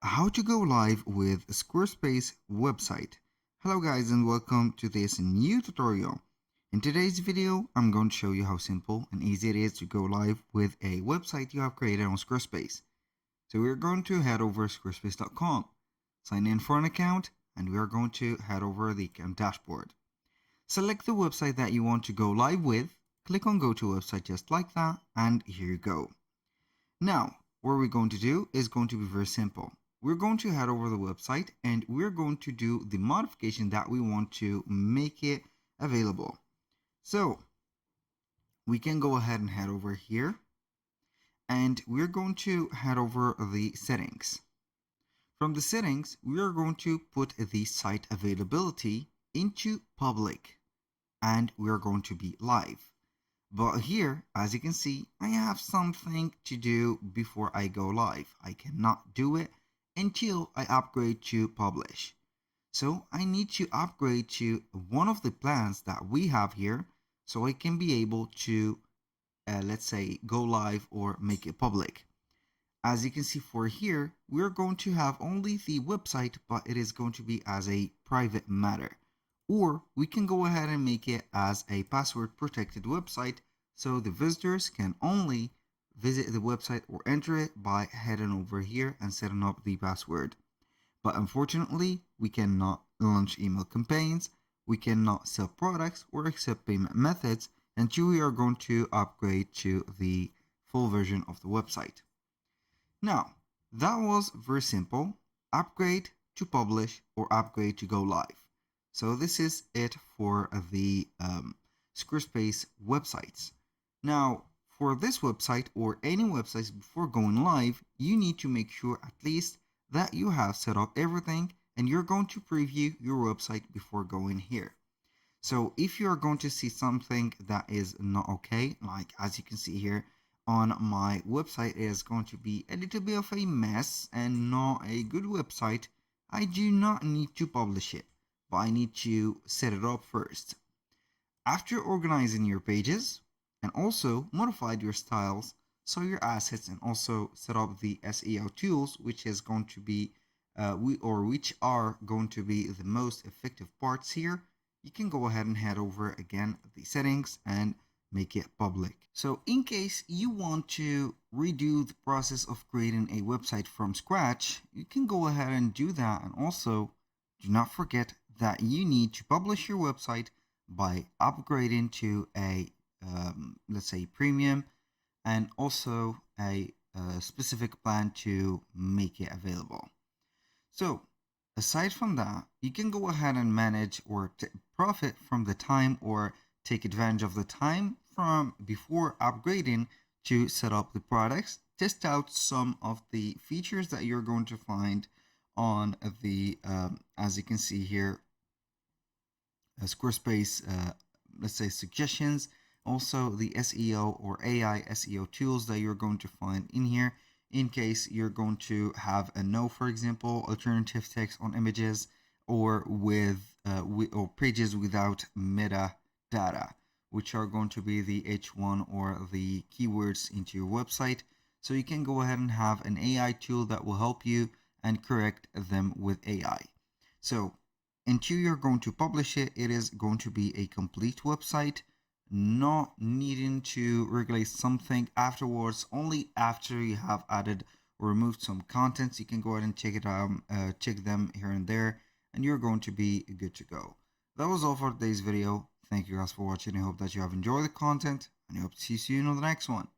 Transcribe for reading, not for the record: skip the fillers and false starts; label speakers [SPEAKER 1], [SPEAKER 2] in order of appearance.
[SPEAKER 1] How to go live with a Squarespace website. Hello guys and welcome to this new tutorial. In today's video, I'm going to show you how simple and easy it is to go live with a website you have created on Squarespace. So we're going to head over to squarespace.com, sign in for an account, and we are going to head over the account dashboard. Select the website that you want to go live with, click on go to website just like that, and here you go. Now, what we're going to do is going to be very simple. We're going to head over the website and we're going to do the modification that we want to make it available. So we can go ahead and head over here and we're going to head over the settings. From the settings, we are going to put the site availability into public and we're going to be live. But here, as you can see, I have something to do before I go live. I cannot do it until I upgrade to publish. So I need to upgrade to one of the plans that we have here so I can be able to, let's say, go live or make it public. As you can see for here, we're going to have only the website, but it is going to be as a private matter. Or we can go ahead and make it as a password protected website so the visitors can only visit the website or enter it by heading over here and setting up the password. But unfortunately, we cannot launch email campaigns, we cannot sell products or accept payment methods until we are going to upgrade to the full version of the website. Now, that was very simple. Upgrade to publish or upgrade to go live. So this is it for the Squarespace websites. Now, for this website or any websites before going live, you need to make sure at least that you have set up everything and you're going to preview your website before going here. So if you're going to see something that is not okay, like as you can see here on my website, it is going to be a little bit of a mess and not a good website, I do not need to publish it, but I need to set it up first. After organizing your pages and also modified your styles, so your assets, and also set up the SEO tools, which is going to be which are going to be the most effective parts here, you can go ahead and head over again the settings and make it public. So in case you want to redo the process of creating a website from scratch, you can go ahead and do that. And also do not forget that you need to publish your website by upgrading to a let's say premium and also a specific plan to make it available. So aside from that, you can go ahead and manage or profit from the time or take advantage of the time from before upgrading to set up the products, test out some of the features that you're going to find on the as you can see here, Squarespace let's say suggestions, also the SEO or AI SEO tools that you're going to find in here in case you're going to have a no, for example, alternative text on images or with or pages without metadata, which are going to be the H1 or the keywords into your website. So you can go ahead and have an AI tool that will help you and correct them with AI. So until you're going to publish it, it is going to be a complete website, not needing to regulate something afterwards. Only after you have added or removed some contents, you can go ahead and check it out, check them here and there, and you're going to be good to go. That was all for today's video. Thank you guys for watching. I hope that you have enjoyed the content, and I hope to see you soon on the next one.